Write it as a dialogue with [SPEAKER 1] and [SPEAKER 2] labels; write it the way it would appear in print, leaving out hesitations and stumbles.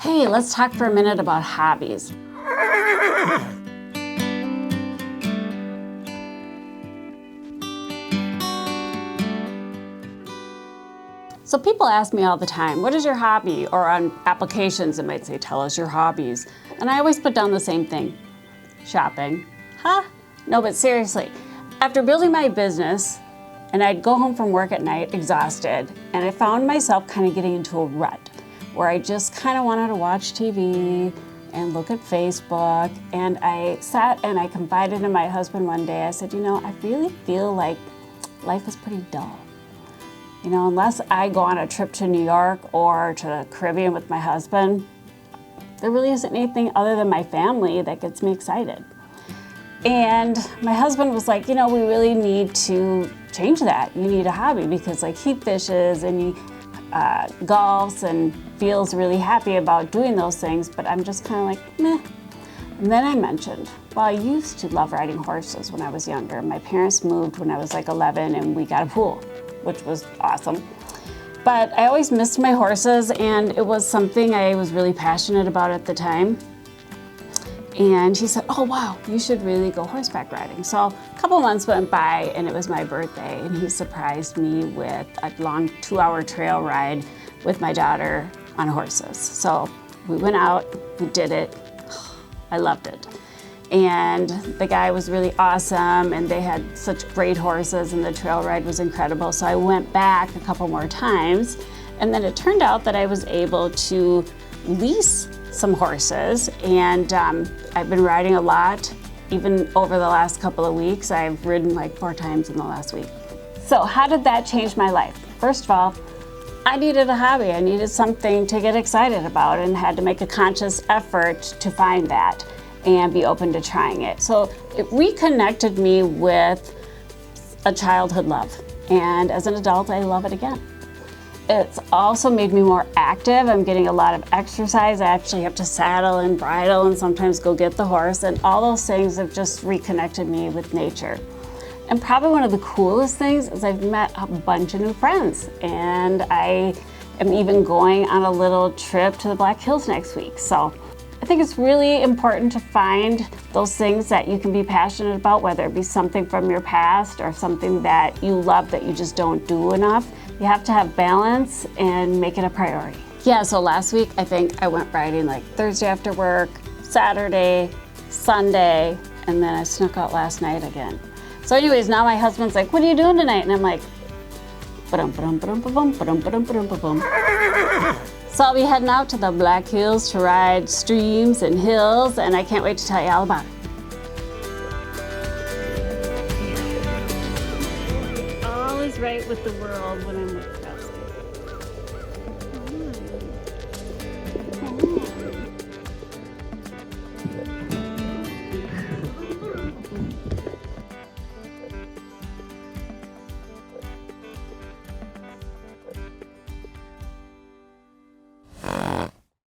[SPEAKER 1] Hey, let's talk for a minute about hobbies. So people ask me all the time, what is your hobby? Or on applications, it might say, tell us your hobbies. And I always put down the same thing, shopping. Huh? No, but seriously, after building my business, and I'd go home from work at night exhausted, and I found myself kind of getting into a rut where I just kind of wanted to watch TV and look at Facebook. And I sat and I confided in my husband one day. I said, I really feel like life is pretty dull. Unless I go on a trip to New York or to the Caribbean with my husband, there really isn't anything other than my family that gets me excited. And my husband was like, we really need to change that. You need a hobby because he fishes and he golfs and feels really happy about doing those things, but I'm just kind of like, meh. And then I mentioned, well, I used to love riding horses when I was younger. My parents moved when I was 11 and we got a pool, which was awesome. But I always missed my horses, and it was something I was really passionate about at the time. And he said, oh wow, you should really go horseback riding. So a couple months went by and it was my birthday, and he surprised me with a long 2-hour trail ride with my daughter on horses. So we went out, we did it. I loved it. And the guy was really awesome, and they had such great horses, and the trail ride was incredible. So I went back a couple more times, and then it turned out that I was able to lease some horses, and I've been riding a lot. Even over the last couple of weeks, I've ridden 4 times in the last week. So how did that change my life? First of all, I needed a hobby. I needed something to get excited about, and had to make a conscious effort to find that and be open to trying it. So it reconnected me with a childhood love. And as an adult, I love it again. It's also made me more active. I'm getting a lot of exercise. I actually have to saddle and bridle and sometimes go get the horse. And all those things have just reconnected me with nature. And probably one of the coolest things is I've met a bunch of new friends. And I am even going on a little trip to the Black Hills next week. So I think it's really important to find those things that you can be passionate about, whether it be something from your past or something that you love that you just don't do enough. You have to have balance and make it a priority. Yeah, so last week I think I went riding Thursday after work, Saturday, Sunday, and then I snuck out last night again. So anyways, now my husband's like, what are you doing tonight? And I'm like, ba-dum, ba-dum, ba-dum, ba-bum, ba-dum, ba-dum, ba-dum, ba-bum. So I'll be heading out to the Black Hills to ride streams and hills, and I can't wait to tell you all about it. All is right with the world when I'm with